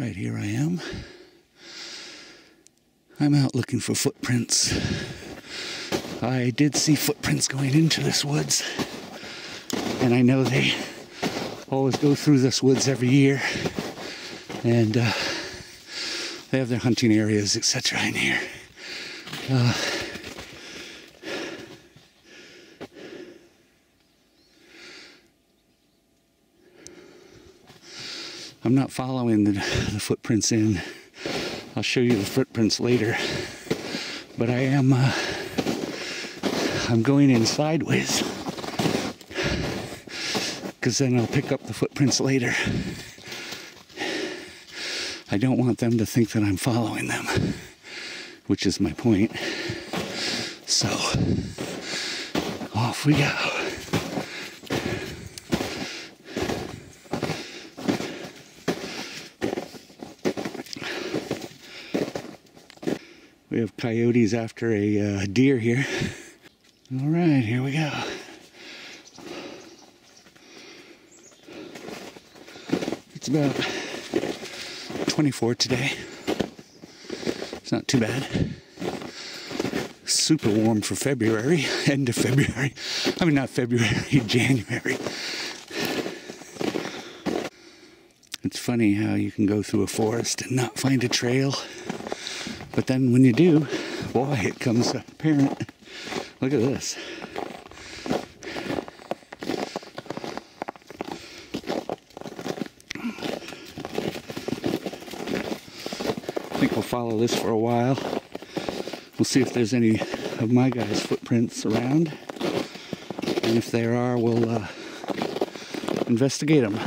Alright, here I am. I'm out looking for footprints. I did see footprints going into this woods, and I know they always go through this woods every year, and they have their hunting areas, etc. in here. I'm not following the footprints in. I'll show you the footprints later, but I am I'm going in sideways, because then I'll pick up the footprints later. I don't want them to think that I'm following them, which is my point. So, off we go. We have coyotes after a deer here. All right, here we go. It's about 24 today. It's not too bad. Super warm for February, end of February. I mean, not February, January. It's funny how you can go through a forest and not find a trail. But then when you do, boy, it comes apparent. Look at this. I think we'll follow this for a while. We'll see if there's any of my guys' footprints around. And if there are, we'll investigate them.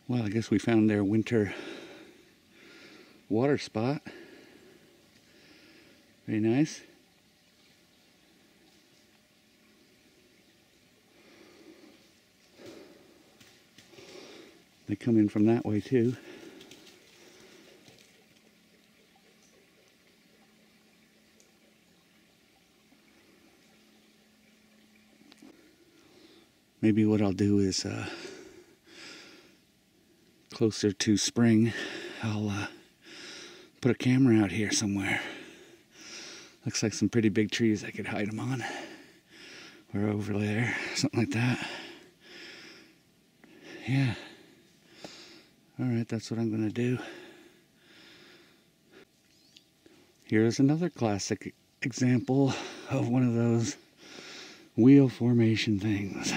Well, I guess we found their winter water spot. Very nice. They come in from that way too. Maybe what I'll do is closer to spring, I'll put a camera out here somewhere. Looks like some pretty big trees I could hide them on. Or over there, something like that. Yeah. Alright, that's what I'm going to do. Here's another classic example of one of those wheel formation things.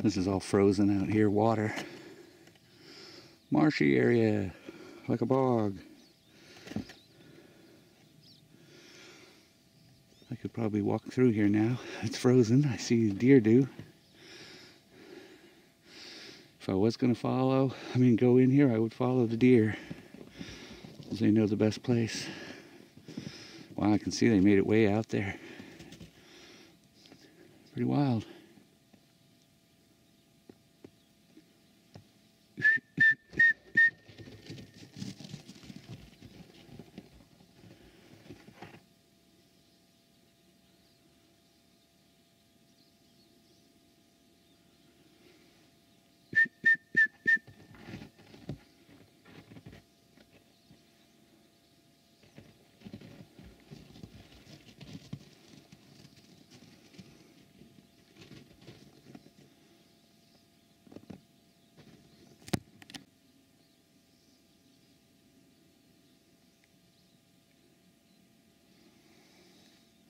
This is all frozen out here, water. Marshy area, like a bog. I could probably walk through here now. It's frozen. I see deer do. If I was going to go in here, I would follow the deer, because they know the best place. Wow, I can see they made it way out there. Pretty wild.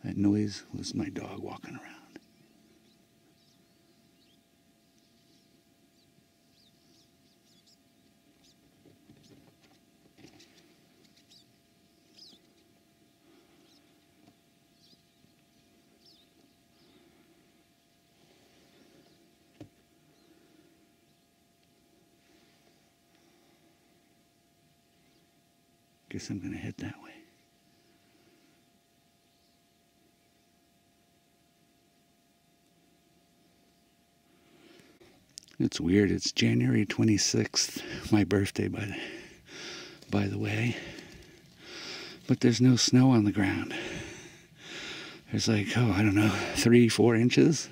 That noise was my dog walking around. Guess I'm gonna head that way. It's weird. It's January 26th, my birthday, by the way. But there's no snow on the ground. There's like, I don't know, 3-4 inches.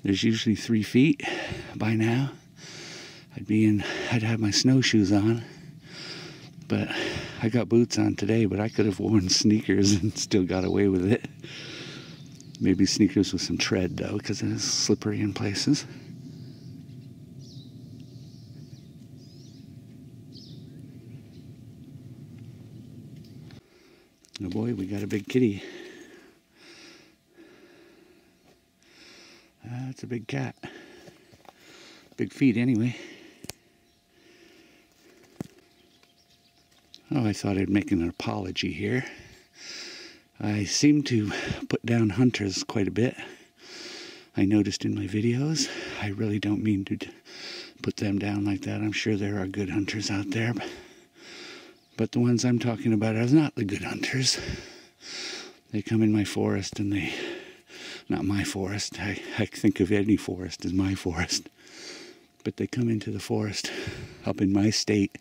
There's usually 3 feet by now. I'd have my snowshoes on. But I got boots on today, but I could have worn sneakers and still got away with it. Maybe sneakers with some tread, though, because it is slippery in places. Oh boy, we got a big kitty. That's a big cat. Big feet, anyway. Oh, I thought I'd make an apology here. I seem to put down hunters quite a bit. I noticed in my videos. I really don't mean to put them down like that. I'm sure there are good hunters out there. But the ones I'm talking about are not the good hunters. They come in my forest and not my forest. I think of any forest as my forest. But they come into the forest up in my state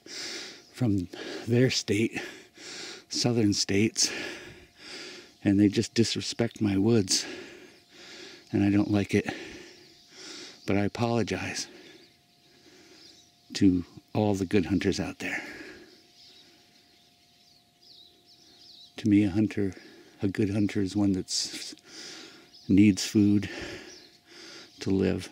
from their state, southern states, and they just disrespect my woods. And I don't like it. But I apologize to all the good hunters out there. To me, a good hunter is one that needs food to live.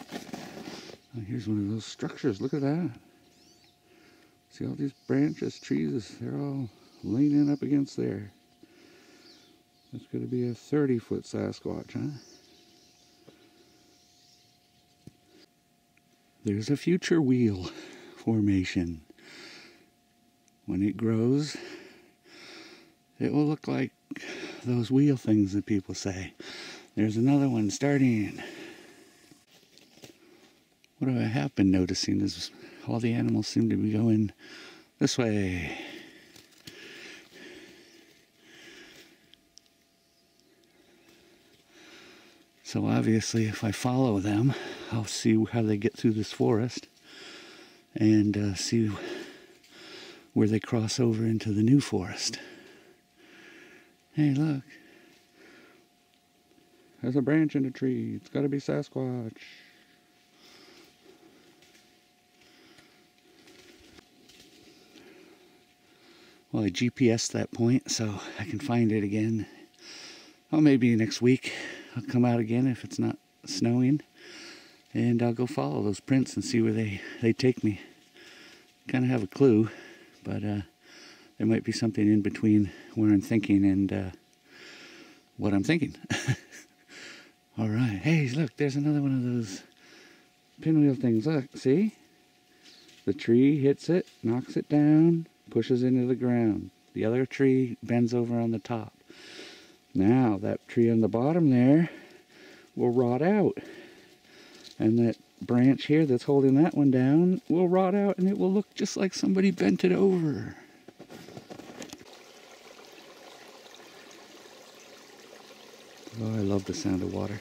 Oh, here's one of those structures. Look at that. See all these branches, trees, they're all leaning up against there. That's going to be a 30-foot Sasquatch, huh? There's a future wheel formation. When it grows, it will look like those wheel things that people say. There's another one starting. What I have been noticing is all the animals seem to be going this way. So obviously if I follow them, I'll see how they get through this forest and see where they cross over into the new forest. Hey, look. There's a branch in a tree. It's got to be Sasquatch. Well, I GPSed that point so I can find it again. Well, maybe next week I'll come out again if it's not snowing. And I'll go follow those prints and see where they take me. Kind of have a clue, but there might be something in between where I'm thinking and what I'm thinking. All right. Hey, look, there's another one of those pinwheel things. Look, see? The tree hits it, knocks it down, pushes into the ground. The other tree bends over on the top. Now, that tree on the bottom there will rot out. And that branch here that's holding that one down will rot out and it will look just like somebody bent it over. Oh, I love the sound of water.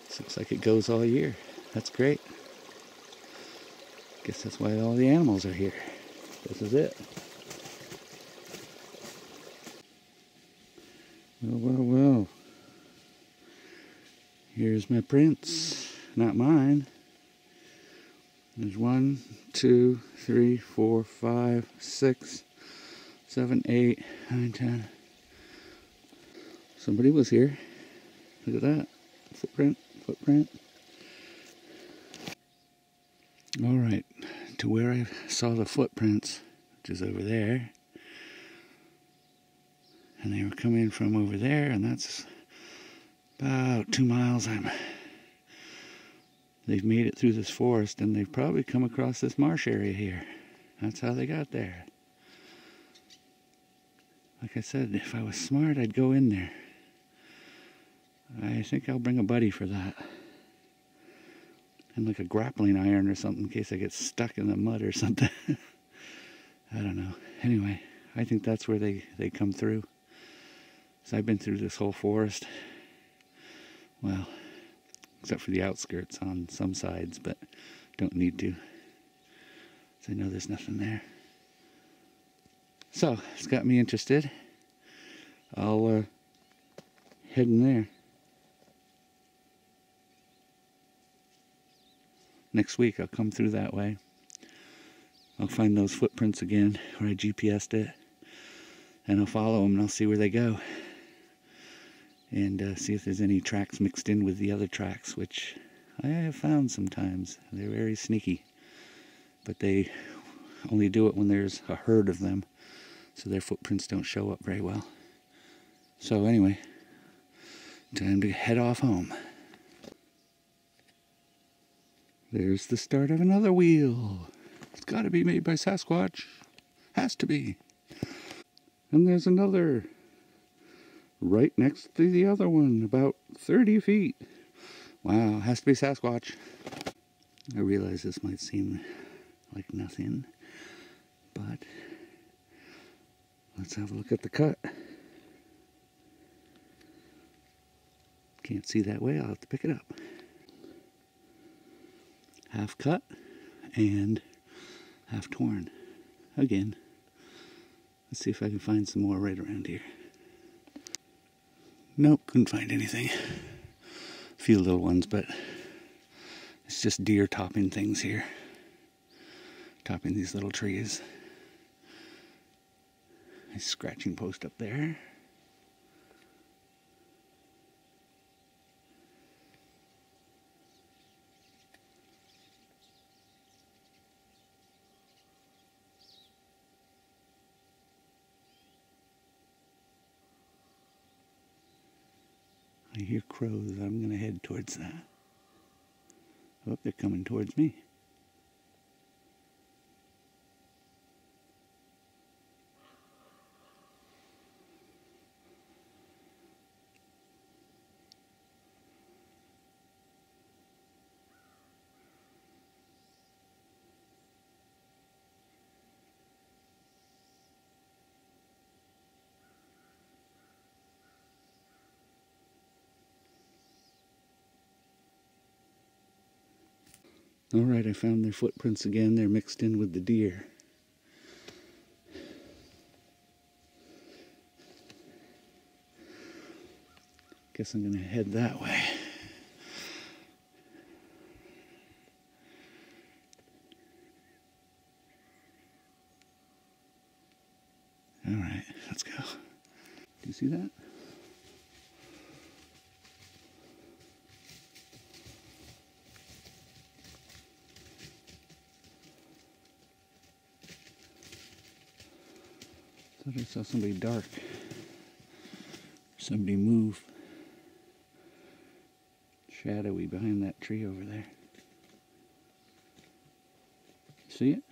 This looks like it goes all year. That's great. Guess that's why all the animals are here. This is it. Well. Here's my prints. Not mine. There's 1, 2, 3, 4, 5, 6, 7, 8, 9, 10. Somebody was here. Look at that. Footprint. Alright, to where I saw the footprints, which is over there. And they were coming from over there, and that's about 2 miles. They've made it through this forest, and they've probably come across this marsh area here. That's how they got there. Like I said, if I was smart, I'd go in there. I think I'll bring a buddy for that. And like a grappling iron or something in case I get stuck in the mud or something. I don't know. Anyway, I think that's where they come through. So I've been through this whole forest. Well, except for the outskirts on some sides, but don't need to. So I know there's nothing there. So it's got me interested. I'll head in there. Next week I'll come through that way. I'll find those footprints again where I GPS'd it. And I'll follow them and I'll see where they go. And see if there's any tracks mixed in with the other tracks, which I have found sometimes. They're very sneaky. But they only do it when there's a herd of them, so their footprints don't show up very well. So anyway, time to head off home. There's the start of another wheel. It's got to be made by Sasquatch. Has to be. And there's another right next to the other one, about 30 feet. Wow, has to be Sasquatch. I realize this might seem like nothing, but let's have a look at the cut. Can't see that way, I'll have to pick it up. Half cut and half torn. Again. Let's see if I can find some more right around here. Nope, couldn't find anything. A few little ones, but it's just deer topping things here. Topping these little trees. A scratching post up there. I hear crows. I'm going to head towards that. Oh, they're coming towards me. Alright, I found their footprints again. They're mixed in with the deer. Guess I'm going to head that way. Alright, let's go. Do you see that? Thought I saw somebody dark. Somebody move. Shadowy behind that tree over there. See it?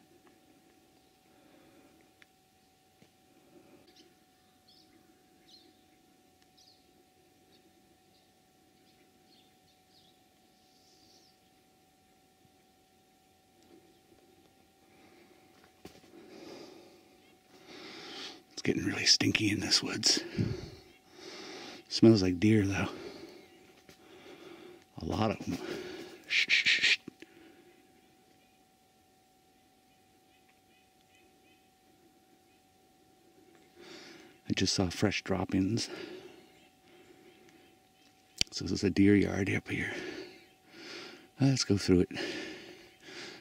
It's getting really stinky in this woods. Smells like deer though. A lot of them. Shh, shh, shh. I just saw fresh droppings. So this is a deer yard up here. Let's go through it.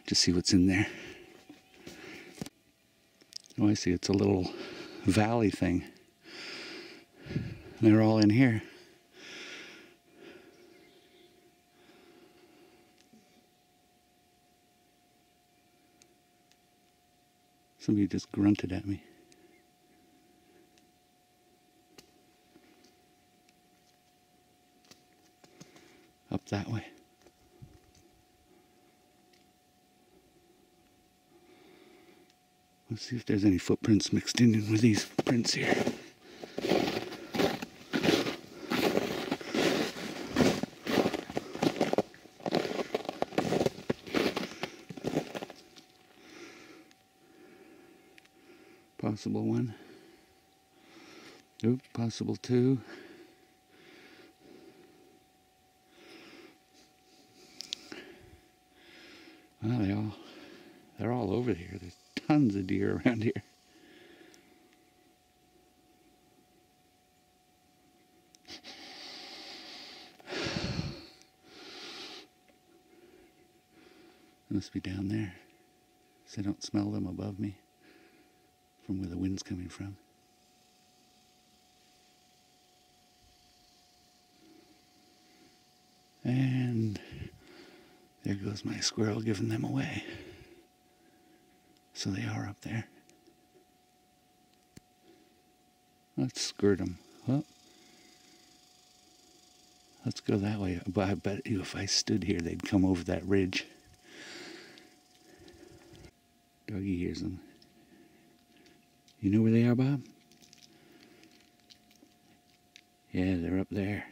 Just see what's in there. Oh, I see. It's a little valley thing. They're all in here. Somebody just grunted at me. Up that way. Let's see if there's any footprints mixed in with these prints here. Possible one. Oop, possible two. Well, they're all over here. There's tons of deer around here. They must be down there, so I don't smell them above me from where the wind's coming from. And there goes my squirrel giving them away. So they are up there. Let's skirt them. Well, let's go that way. But I bet you if I stood here, they'd come over that ridge. Doggy hears them. You know where they are, Bob? Yeah, they're up there.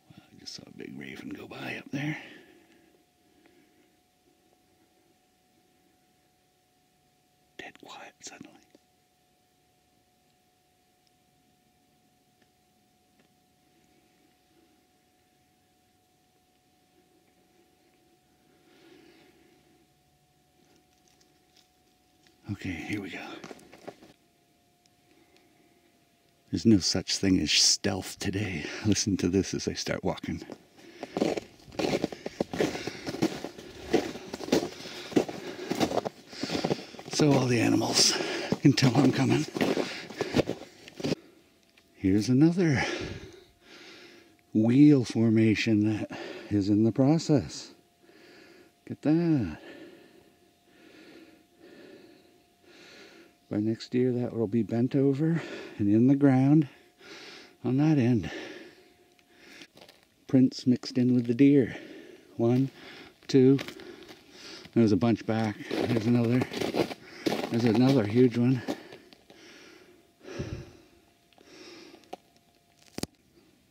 Well, I just saw a big raven go by up there. Dead quiet suddenly. Okay, here we go. There's no such thing as stealth today. Listen to this as I start walking. So all the animals can tell I'm coming. Here's another wheel formation that is in the process. Look at that. By next year that will be bent over and in the ground on that end. Prints mixed in with the deer. 1, 2. There's a bunch back. There's another. There's another huge one.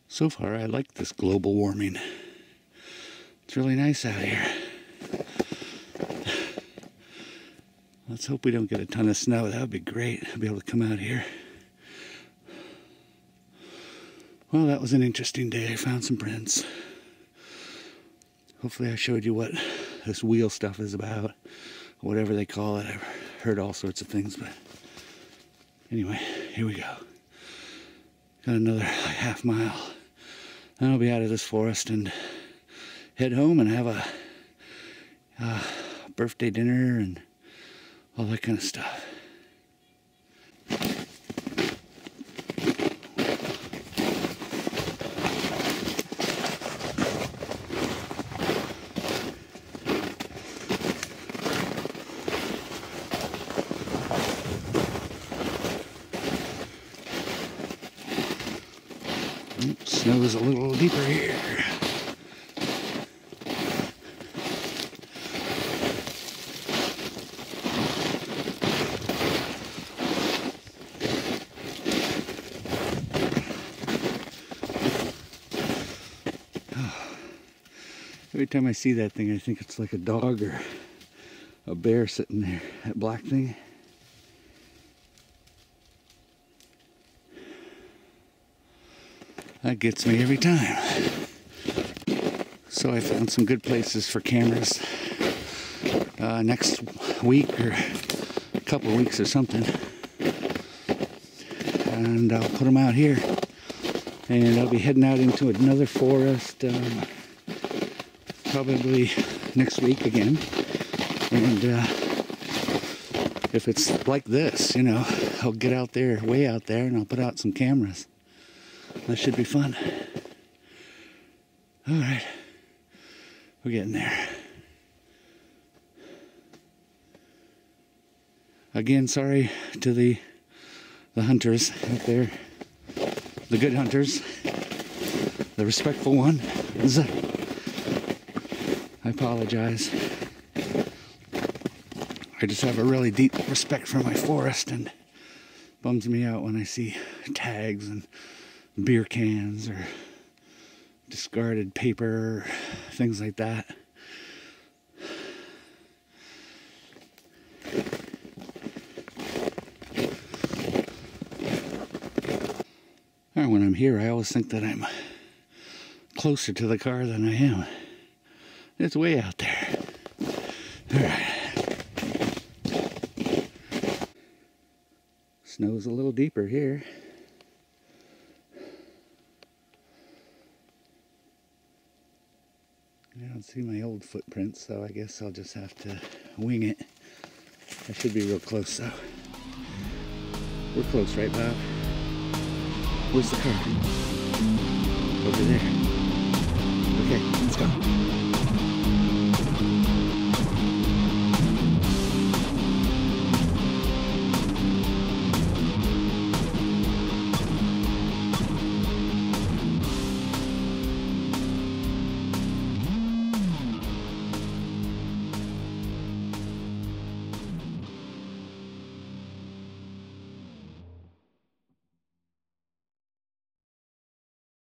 So far I like this global warming. It's really nice out here. Let's hope we don't get a ton of snow. That would be great. I'd be able to come out here. Well, that was an interesting day. I found some prints. Hopefully I showed you what this wheel stuff is about. Whatever they call it. I've heard all sorts of things, but anyway, here we go. Got another half mile. Then I'll be out of this forest and head home and have a birthday dinner and all that kind of stuff. Snow is a little deeper here. Every time I see that thing, I think it's like a dog or a bear sitting there. That black thing. That gets me every time. So I found some good places for cameras next week or a couple of weeks or something. And I'll put them out here. And I'll be heading out into another forest probably next week again. And if it's like this, you know, I'll get out there, way out there, and I'll put out some cameras. That should be fun. All right, we're getting there. Again, sorry to the hunters out there, the good hunters, the respectful ones. I apologize. I just have a really deep respect for my forest, and it bums me out when I see tags and beer cans or discarded paper, things like that. When I'm here, I always think that I'm closer to the car than I am. It's way out there. All right. Snow's a little deeper here. I don't see my old footprints, so I guess I'll just have to wing it. I should be real close, though. We're close, right, Bob? Where's the car? Over there. Okay, let's go.